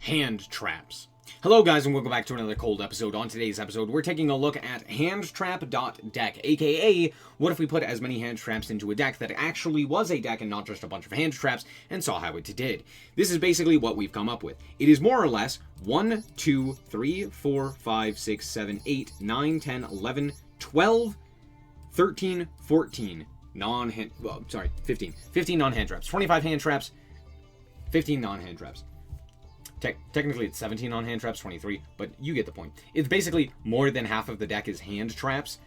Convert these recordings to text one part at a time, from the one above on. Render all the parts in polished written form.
Handtraps. Hello guys and welcome back to another cold episode. On today's episode, we're taking a look at handtrap.deck, aka what if we put as many hand traps into a deck that actually was a deck and not just a bunch of hand traps, and saw how it did. This is basically what we've come up with. It is more or less 1, 2, 3, 4, 5, 6, 7, 8, 9, 10, 11, 12, 13, 14 non-hand, 15 non-hand traps, 25 hand traps, 15 non-hand traps. Technically it's 17 on hand traps, 23, but you get the point. It's basically more than half of the deck is hand traps.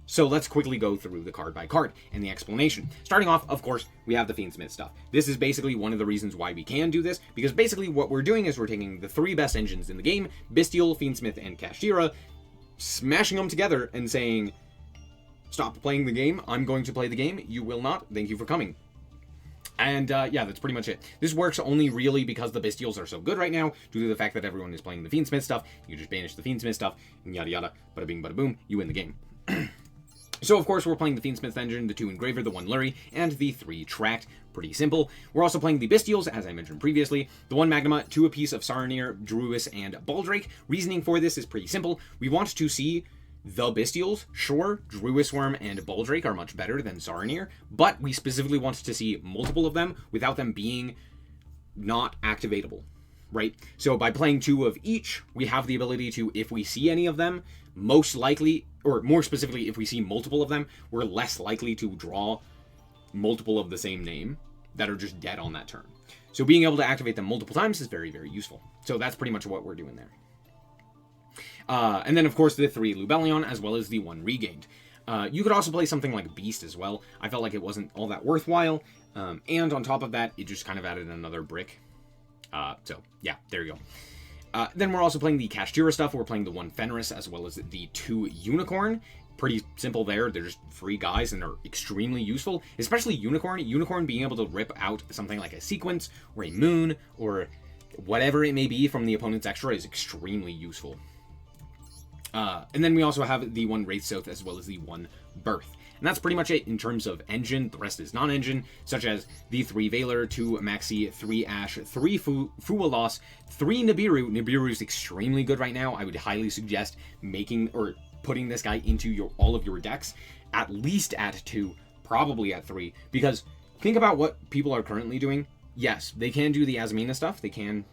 So let's quickly go through the card by card and the explanation. Starting off, of course, we have the Fiendsmith stuff. This is basically one of the reasons why we can do this, because basically what we're doing is we're taking the three best engines in the game, Bystial, Fiendsmith, and Kashtira, smashing them together and saying, stop playing the game, I'm going to play the game, you will not, thank you for coming. And yeah, that's pretty much it. This works only really because the Bystials are so good right now, due to the fact that everyone is playing the Fiendsmith stuff. You just banish the Fiendsmith stuff, and yada yada, bada bing bada boom, you win the game. So of course we're playing the Fiendsmith engine, the 2 Engraver, the 1 Lurry, and the 3 Tract. Pretty simple. We're also playing the Bystials, as I mentioned previously, the 1 Magnema, 2 apiece of Saronir, Druis, and Baldrake. Reasoning for this is pretty simple. We want to see the Bystials. Sure, Druis Worm and Baldrake are much better than Saronir, but we specifically want to see multiple of them without them being not activatable, right? So by playing 2 of each, we have the ability to, if we see any of them, most likely, or more specifically, if we see multiple of them, we're less likely to draw multiple of the same name that are just dead on that turn. So being able to activate them multiple times is very, very useful. So that's pretty much what we're doing there. And then, of course, the 3 Lubellion, as well as the 1 Regained. You could also play something like Beast as well. I felt like it wasn't all that worthwhile. And on top of that, it just kind of added another brick. So, yeah, there you go. Then we're also playing the Kashtira stuff. We're playing the 1 Fenris, as well as the 2 Unicorn. Pretty simple there. They're just free guys, and they're extremely useful. Especially Unicorn. Unicorn being able to rip out something like a Sequence, or a Moon, or whatever it may be from the opponent's extra is extremely useful. And then we also have the 1 Wraithsoth as well as the 1 Birth. And that's pretty much it in terms of engine. The rest is non-engine, such as the 3 Valor, 2 Maxi, 3 Ashe, 3 Fualos, 3 Nibiru. Nibiru is extremely good right now. I would highly suggest making or putting this guy into all of your decks, at least at 2, probably at 3, because think about what people are currently doing. Yes, they can do the Azamina stuff. They can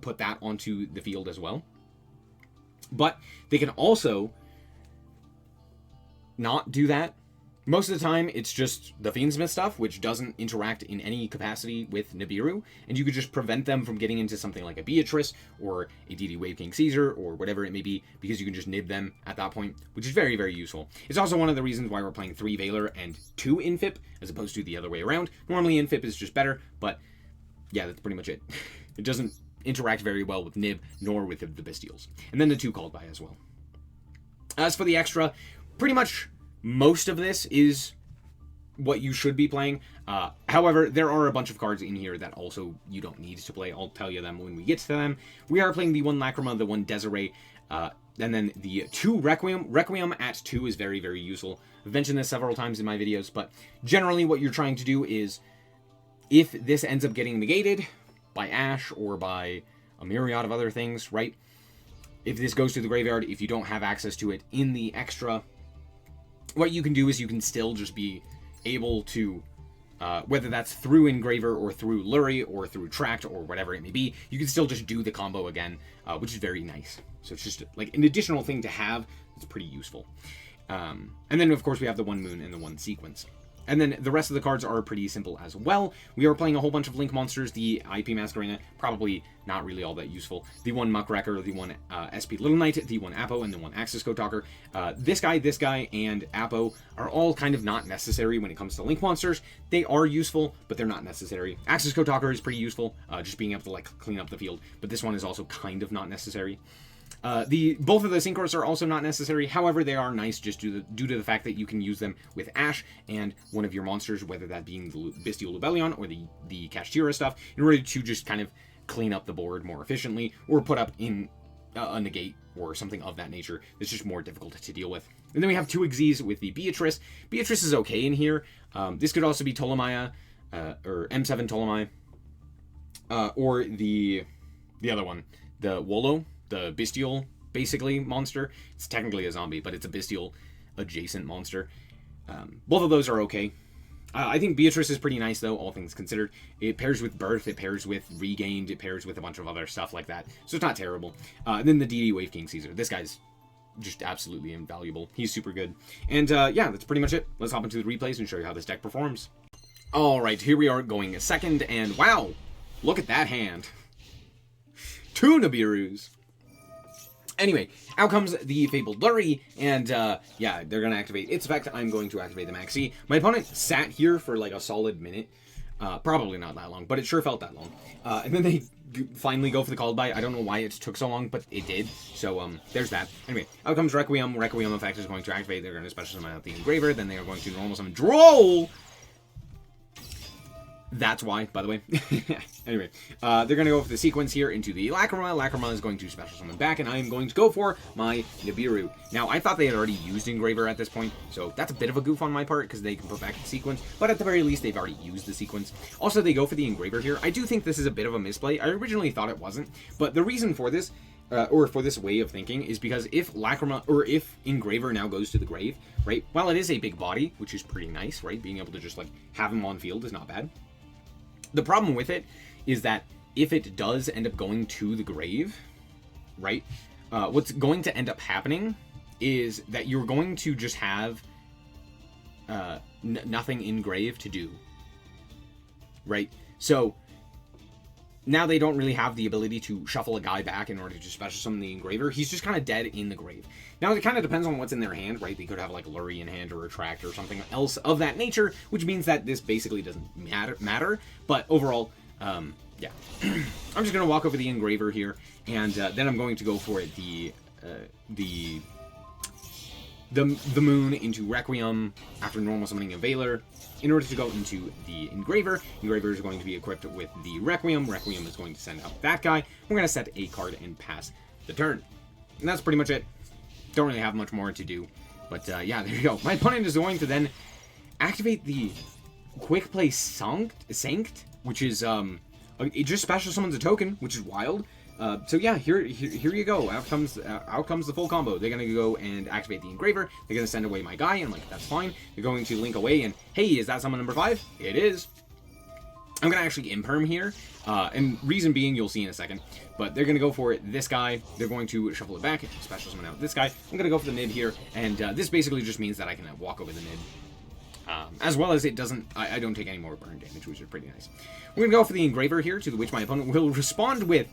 put that onto the field as well. But they can also not do that. Most of the time, it's just the Fiendsmith stuff, which doesn't interact in any capacity with Nibiru, and you could just prevent them from getting into something like a Beatrice, or a DD Wave King Caesar, or whatever it may be, because you can just nib them at that point, which is very, very useful. It's also one of the reasons why we're playing 3 Valor and 2 Infip, as opposed to the other way around. Normally, Infip is just better, but yeah, that's pretty much it. It doesn't interact very well with Nib, nor with the Bystials. And then the 2 Called By as well. As for the extra, pretty much most of this is what you should be playing. However, there are a bunch of cards in here that also you don't need to play. I'll tell you them when we get to them. We are playing the 1 Lacrima, the 1 Desiree, and then the 2 Requiem. Requiem at 2 is very, very useful. I've mentioned this several times in my videos, but generally what you're trying to do is, if this ends up getting negated by Ashe or by a myriad of other things, right? If this goes to the graveyard, if you don't have access to it in the extra, what you can do is you can still just be able to, whether that's through Engraver or through Lurry or through Tract or whatever it may be, you can still just do the combo again, which is very nice. So it's just like an additional thing to have. It's pretty useful. And then, of course, we have the 1 Moon and the 1 Sequence. And then the rest of the cards are pretty simple as well. We are playing a whole bunch of Link monsters. The IP Masquerena, probably not really all that useful. The 1 Muckracker, the 1 SP Little Knight, the 1 Apo, and the 1 Axis Code Talker. This guy, and Apo are all kind of not necessary when it comes to Link monsters. They are useful, but they're not necessary. Axis Code Talker is pretty useful, just being able to like clean up the field. But this one is also kind of not necessary. Both of the Synchros are also not necessary. However, they are nice just due to the fact that you can use them with Ashe and one of your monsters, whether that being the Bystial Lubellion or the Kashtira stuff, in order to just kind of clean up the board more efficiently, or put up in a negate or something of that nature that's just more difficult to deal with. And then we have 2 Xyz with the Beatrice. Beatrice is okay in here. This could also be Ptolemaya, or M7 Ptolemy, or the the other one, the Wolo, the Bystial, basically, monster. It's technically a zombie, but it's a Bystial adjacent monster. Both of those are okay. I think Beatrice is pretty nice, though, all things considered. It pairs with Birth, it pairs with Regained, it pairs with a bunch of other stuff like that. So it's not terrible. And then the DD Wave King Caesar. This guy's just absolutely invaluable. He's super good. And yeah, that's pretty much it. Let's hop into the replays and show you how this deck performs. Alright, here we are going second, and wow! Look at that hand. 2 Nibirus. Anyway, out comes the Fabled Lurry, and yeah, they're going to activate its effect. I'm going to activate the Maxi. My opponent sat here for like a solid minute. Probably not that long, but it sure felt that long. And then they finally go for the Called By. I don't know why it took so long, but it did. So there's that. Anyway, out comes Requiem. Requiem effect is going to activate. They're going to special summon out the Engraver. Then they are going to normal summon Droll. That's why, by the way. Anyway, they're going to go for the sequence here into the Lacrima. Lacrima is going to special summon back, and I am going to go for my Nibiru. Now, I thought they had already used Engraver at this point, so that's a bit of a goof on my part, because they can put back the sequence, but at the very least, they've already used the sequence. Also, they go for the Engraver here. I do think this is a bit of a misplay. I originally thought it wasn't, but the reason for this, or for this way of thinking, is because if Lacrima, or if Engraver now goes to the grave, right, while it is a big body, which is pretty nice, right, being able to just, like, have him on field is not bad. The problem with it is that if it does end up going to the grave, right, what's going to end up happening is that you're going to just have nothing in grave to do, right? So now they don't really have the ability to shuffle a guy back in order to special summon the Engraver. He's just kind of dead in the grave. Now, it kind of depends on what's in their hand, right? They could have, like, Lurry in hand or Retract or something else of that nature, which means that this basically doesn't matter. But overall, yeah. I'm just going to walk over the Engraver here, and then I'm going to go for the Moon into Requiem after normal summoning a Veiler. In order to go into the Engraver, Engraver is going to be equipped with the Requiem. Requiem is going to send out that guy. We're going to set a card and pass the turn. And that's pretty much it. Don't really have much more to do. But yeah, there you go. My opponent is going to then activate the Quick Play Sanct, which is, it just special summons a token, which is wild. So yeah, here you go. Out comes the full combo. They're gonna go and activate the Engraver. They're gonna send away my guy, and I'm like, that's fine. They're going to link away, and hey, is that summon number 5? It is. I'm gonna actually imperm here, and reason being, you'll see in a second. But they're gonna go for this guy. They're going to shuffle it back, special summon out this guy. I'm gonna go for the Nib here, and this basically just means that I can walk over the Nib. As well as it doesn't, I don't take any more burn damage, which is pretty nice. We're gonna go for the Engraver here, to which my opponent will respond with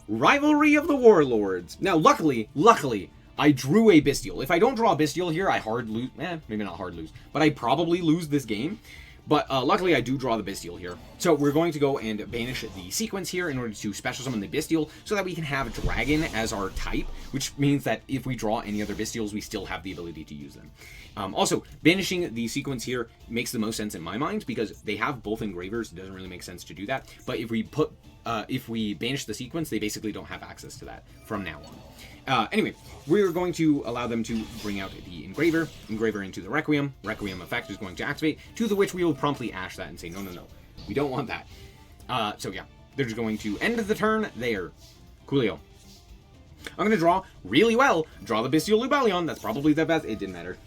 Rivalry of the Warlords. Now, luckily, I drew a Bystial. If I don't draw a Bystial here, I hard lose. Maybe not hard lose, but I probably lose this game. But luckily, I do draw the Bystial here. So we're going to go and banish the sequence here in order to special summon the Bystial so that we can have Dragon as our type, which means that if we draw any other Bystials, we still have the ability to use them. Also, banishing the sequence here makes the most sense in my mind because they have both Engravers. It doesn't really make sense to do that. But if we banish the sequence, they basically don't have access to that from now on. Anyway, we're going to allow them to bring out the Engraver into the Requiem. Requiem effect is going to activate, to the which we will promptly ash that and say, no, we don't want that. So yeah, they're just going to end the turn there. Coolio. I'm going to draw really well. Draw the Bystial Lubellion. That's probably the best. It didn't matter.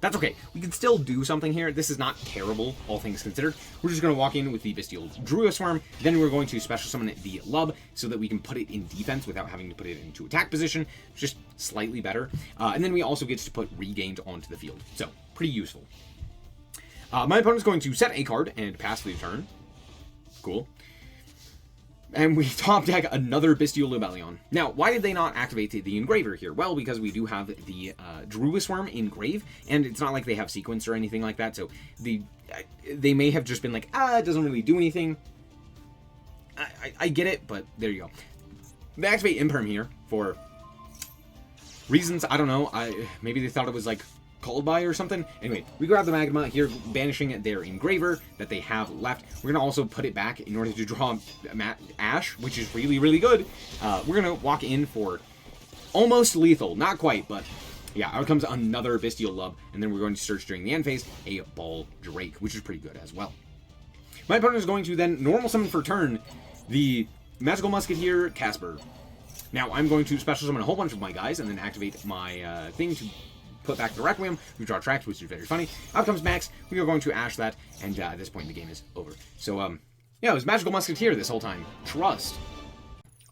That's okay. We can still do something here. This is not terrible, all things considered. We're just going to walk in with the Bystial Druisworm. Then we're going to special summon the Lub so that we can put it in defense without having to put it into attack position. Just slightly better. And then we also get to put Regained onto the field. So, pretty useful. My opponent's going to set a card and pass the turn. Cool. And we top deck another Bystial Lubellion. Now, why did they not activate the Engraver here? Well, because we do have the Druisworm in grave, and it's not like they have sequence or anything like that, so they may have just been like, it doesn't really do anything. I get it, but there you go. They activate Imperm here for reasons, I don't know. Maybe they thought it was like Called By or something. Anyway, we grab the Magma here, banishing their Engraver that they have left. We're going to also put it back in order to draw Ash, which is really, really good. We're going to walk in for almost lethal. Not quite, but yeah, out comes another Bystial Lub, and then we're going to search during the end phase a Ball Drake, which is pretty good as well. My opponent is going to then normal summon for turn the Magical Musketeer, Casper. Now, I'm going to special summon a whole bunch of my guys and then activate my thing to put back the Requiem. We draw tracks, which is very funny. Out comes Max. We are going to Ash that, and at this point, the game is over. So, yeah, it was Magical Musketeer this whole time. Trust.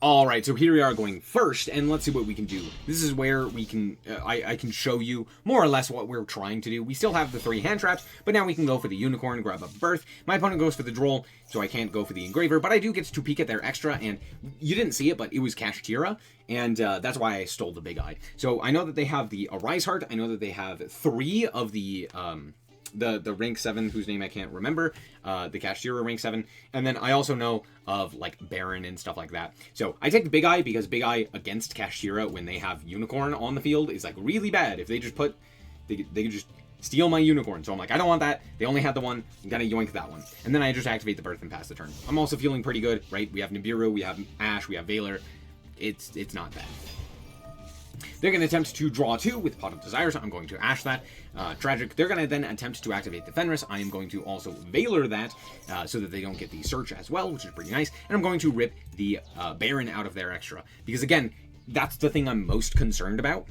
Alright, so here we are going first, and let's see what we can do. This is where we can, I can show you more or less what we're trying to do. We still have the 3 hand traps, but now we can go for the Unicorn, grab a Birth. My opponent goes for the Droll, so I can't go for the Engraver, but I do get to peek at their extra, and you didn't see it, but it was Kashtira, and that's why I stole the Big Eye. So I know that they have the Arise Heart, I know that they have 3 of the rank 7, whose name I can't remember, the Kashtira rank 7, and then I also know of, like, Baron and stuff like that. So, I take the Big Eye, because Big Eye against Kashtira, when they have Unicorn on the field, is, like, really bad. If they just put, they could just steal my Unicorn. So I'm like, I don't want that. They only had the one, I'm gonna yoink that one. And then I just activate the Birth and pass the turn. I'm also feeling pretty good, right? We have Nibiru, we have Ash, we have Valor. It's not bad. They're going to attempt to draw 2 with Pot of Desires. I'm going to Ash that. Tragic. They're going to then attempt to activate the Fenris. I am going to also Valor that so that they don't get the Search as well, which is pretty nice. And I'm going to rip the Baron out of their extra. Because again, that's the thing I'm most concerned about.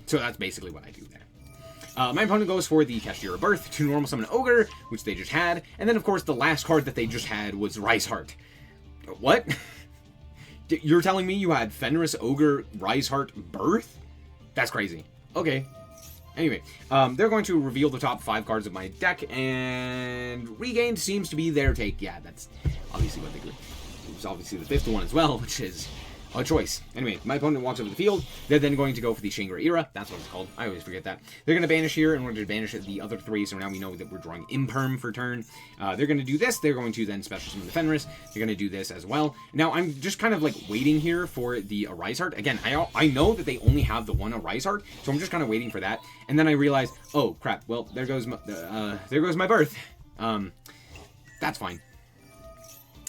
So that's basically what I do there. My opponent goes for the Kashtira Birth to normal summon Ogre, which they just had. And then, of course, the last card that they just had was Rise Heart. What? You're telling me you had Fenris, Ogre, Rise Heart, Birth? That's crazy. Okay. Anyway, they're going to reveal the top 5 cards of my deck, and Regained seems to be their take. Yeah, that's obviously what they do. It was obviously the 5th one as well, which is a choice. Anyway, my opponent walks over the field. They're then going to go for the Shangri-Era. That's what it's called. I always forget that. They're going to banish here in order to banish the other 3, so now we know that we're drawing Imperm for turn. They're going to do this. They're going to then special summon the Fenris. They're going to do this as well. Now, I'm just kind of like waiting here for the Arise Heart. Again, I know that they only have the one Arise Heart, so I'm just kind of waiting for that. And then I realize, oh, crap. Well, there goes my Birth. That's fine.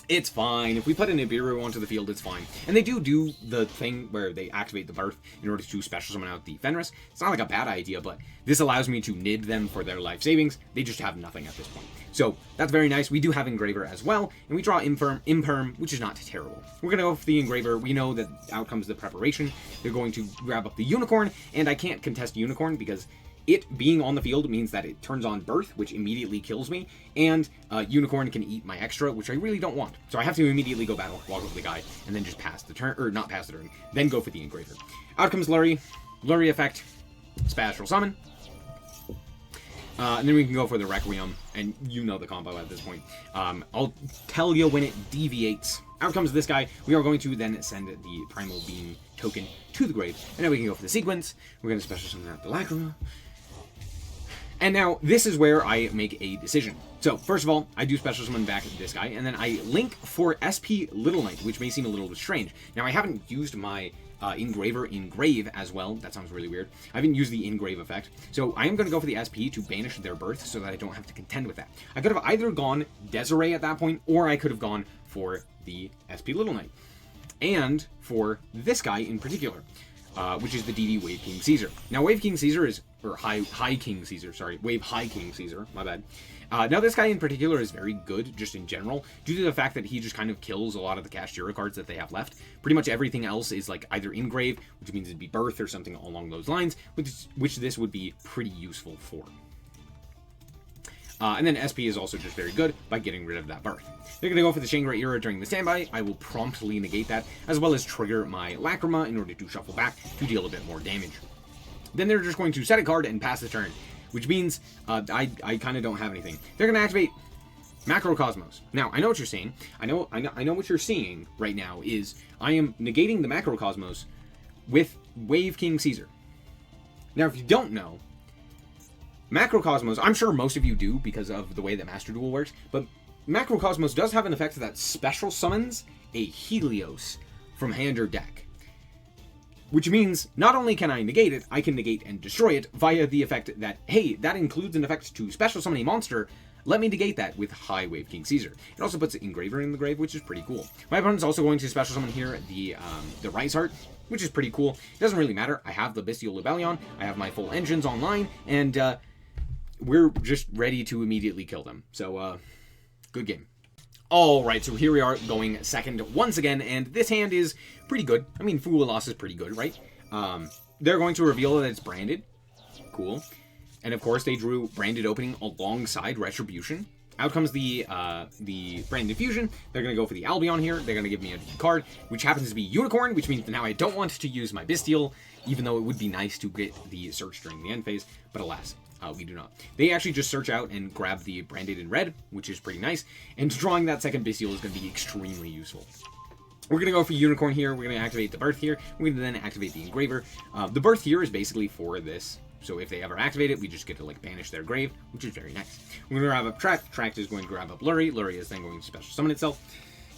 It's fine. If we put a Nibiru onto the field, it's fine. And they do the thing where they activate the Birth in order to special summon out the Fenris. It's not like a bad idea, but this allows me to nid them for their life savings. They just have nothing at this point. So that's very nice. We do have Engraver as well, and we draw Imperm, which is not terrible. We're going to go for the Engraver. We know that out comes the Preparation. They're going to grab up the Unicorn, and I can't contest Unicorn because it being on the field means that it turns on Birth, which immediately kills me, and Unicorn can eat my extra, which I really don't want. So I have to immediately go battle, walk over the guy, and then just pass the turn, or not pass the turn, then go for the Engraver. Out comes Lurry effect, Spatial Summon, and then we can go for the Requiem, and you know the combo at this point. I'll tell you when it deviates. Out comes this guy. We are going to then send the Primal Beam token to the grave, and now we can go for the sequence. We're going to special summon out the Lacrima. And now, this is where I make a decision. So, first of all, I do special summon back this guy, and then I link for SP Little Knight, which may seem a little bit strange. Now, I haven't used my Engraver Engrave as well. That sounds really weird. I haven't used the Engrave effect. So, I am going to go for the SP to banish their Birth so that I don't have to contend with that. I could have either gone Desiree at that point, or I could have gone for the SP Little Knight. And for this guy in particular. Which is the DD Wave King Caesar. Now, Wave King Caesar is, or High King Caesar, sorry, Wave High King Caesar, my bad. Now, this guy in particular is very good, just in general, due to the fact that he just kind of kills a lot of the Kashtira cards that they have left. Pretty much everything else is, like, either Engrave, which means it'd be Birth or something along those lines, which this would be pretty useful for. And then SP is also just very good by getting rid of that Birth. They're going to go for the Shangri-Era during the standby. I will promptly negate that, as well as trigger my Lacrima in order to shuffle back to deal a bit more damage. Then they're just going to set a card and pass the turn, which means I kind of don't have anything. They're going to activate Macrocosmos. Now, I know what you're seeing. I know what you're seeing right now is I am negating the Macrocosmos with Wave King Caesar. Now, if you don't know, Macrocosmos, I'm sure most of you do because of the way that Master Duel works, but Macrocosmos does have an effect that special summons a Helios from hand or deck. Which means, not only can I negate it, I can negate and destroy it via the effect that, hey, that includes an effect to special summon a monster, let me negate that with High Wave King Caesar. It also puts Engraver in the grave, which is pretty cool. My opponent's also going to special summon here the Rise Heart, which is pretty cool. It doesn't really matter. I have the Bystial Rebellion, I have my full engines online, and we're just ready to immediately kill them. So, good game. Alright, so here we are going second once again, and this hand is pretty good. I mean, Fool Loss is pretty good, right? They're going to reveal that it's branded. Cool. And of course, they drew Branded Opening alongside Retribution. Out comes the Branded Fusion. They're going to go for the Albion here. They're going to give me a card, which happens to be Unicorn, which means that now I don't want to use my Bystial, even though it would be nice to get the search during the end phase, but alas. We do not. They actually just search out and grab the Branded in red, which is pretty nice. And drawing that second Bystial is going to be extremely useful. We're going to go for Unicorn here. We're going to activate the Birth here. We're going to then activate the Engraver. The Birth here is basically for this. So if they ever activate it, we just get to like banish their grave, which is very nice. We're going to grab up Tract. Tract is going to grab up Lurie. Lurie is then going to special summon itself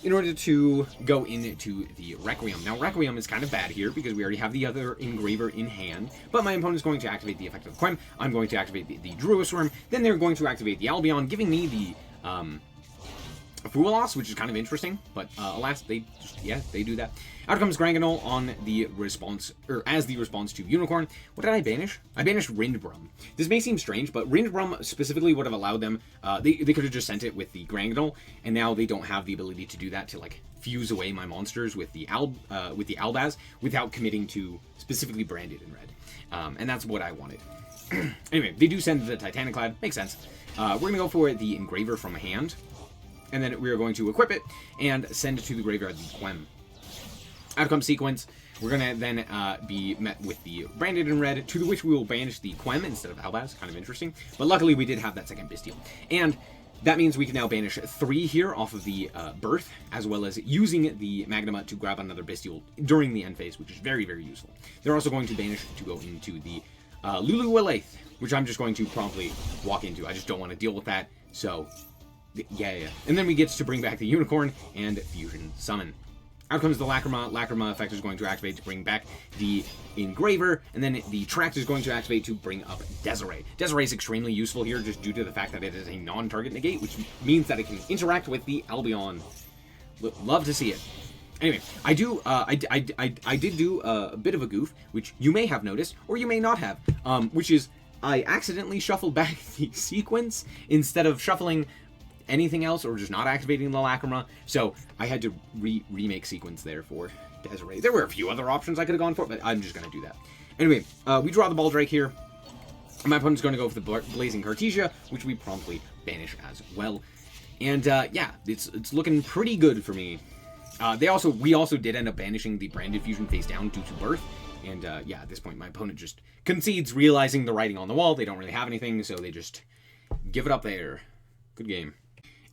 in order to go into the Requiem. Now, Requiem is kind of bad here because we already have the other Engraver in hand, but my opponent is going to activate the effect of the Quem. I'm going to activate the Druisworm. Then they're going to activate the Albion, giving me the Fool Loss, which is kind of interesting, but alas, they do that. Out comes Granganol on the response, or as the response to Unicorn. What did I banish? I banished Rindbrum. This may seem strange, but Rindbrum specifically would have allowed them, they could have just sent it with the Granganol, and now they don't have the ability to do that to like fuse away my monsters with the Albaz without committing to specifically Branded in red. And that's what I wanted. Anyway, they do send the Titaniclad, makes sense. We're gonna go for the Engraver from hand. And then we are going to equip it and send it to the graveyard the Quem. Out comes Sequence. We're going to then be met with the Branded in red, to which we will banish the Quem instead of Albaz. Kind of interesting. But luckily we did have that second Bystial. And that means we can now banish 3 here off of the Birth, as well as using the Magnema to grab another Bystial during the end phase, which is very, very useful. They're also going to banish to go into the Lulu Walaith, which I'm just going to promptly walk into. I just don't want to deal with that, so... Yeah. And then we get to bring back the Unicorn and Fusion Summon. Out comes the Lacrima. Lacrima effect is going to activate to bring back the Engraver, and then the Tract is going to activate to bring up Desiree. Desiree is extremely useful here just due to the fact that it is a non-target negate, which means that it can interact with the Albion. Love to see it. Anyway, I did do a bit of a goof, which you may have noticed, or you may not have, which is I accidentally shuffled back the Sequence instead of shuffling anything else or just not activating the Lacrima, so I had to remake Sequence there for Desiree. There were a few other options I could have gone for, but I'm just going to do that. Anyway, we draw the Baldrake here. My opponent's going to go for the Blazing Cartesia, which we promptly banish as well. And yeah, it's looking pretty good for me. We also did end up banishing the Branded Fusion face down due to Birth. And yeah, at this point my opponent just concedes, realizing the writing on the wall. They don't really have anything, so they just give it up there. Good game.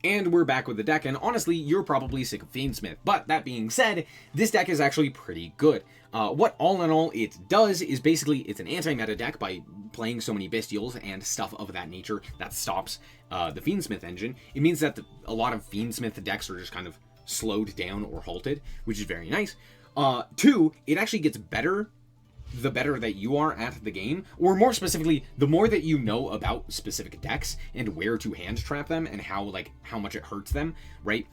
And we're back with the deck, and honestly, you're probably sick of Fiendsmith. But that being said, this deck is actually pretty good. What all in all it does is basically it's an anti-meta deck by playing so many Bystials and stuff of that nature that stops the Fiendsmith engine. It means that a lot of Fiendsmith decks are just kind of slowed down or halted, which is very nice. 2, it actually gets better the better that you are at the game, or more specifically, the more that you know about specific decks and where to hand trap them and how much it hurts them, right?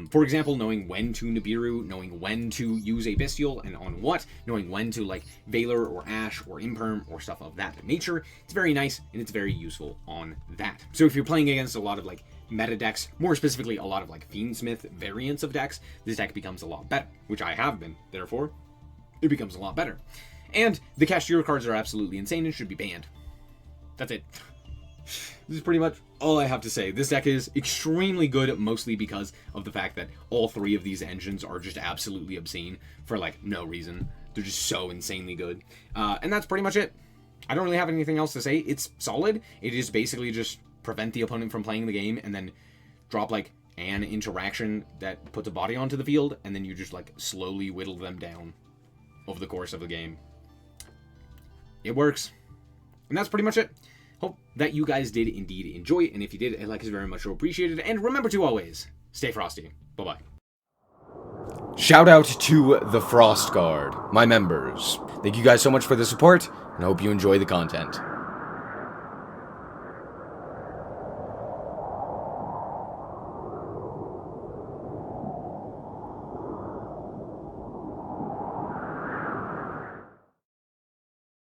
For example, knowing when to Nibiru, knowing when to use a Bystial and on what, knowing when to like Valor or Ash or Imperm or stuff of that nature. It's very nice and it's very useful on that. So if you're playing against a lot of like meta decks, more specifically a lot of like Fiendsmith variants of decks, this deck becomes a lot better, which I have been, therefore it becomes a lot better. And the Kashtira cards are absolutely insane and should be banned. That's it. This is pretty much all I have to say. This deck is extremely good, mostly because of the fact that all 3 of these engines are just absolutely obscene for, like, no reason. They're just so insanely good. And that's pretty much it. I don't really have anything else to say. It's solid. It is basically just prevent the opponent from playing the game and then drop, like, an interaction that puts a body onto the field, and then you just, like, slowly whittle them down over the course of the game. It works. And that's pretty much it. Hope that you guys did indeed enjoy it. And if you did, a like is very much so appreciated. And remember to always stay frosty. Bye-bye. Shout out to the Frost Guard, my members. Thank you guys so much for the support, and I hope you enjoy the content.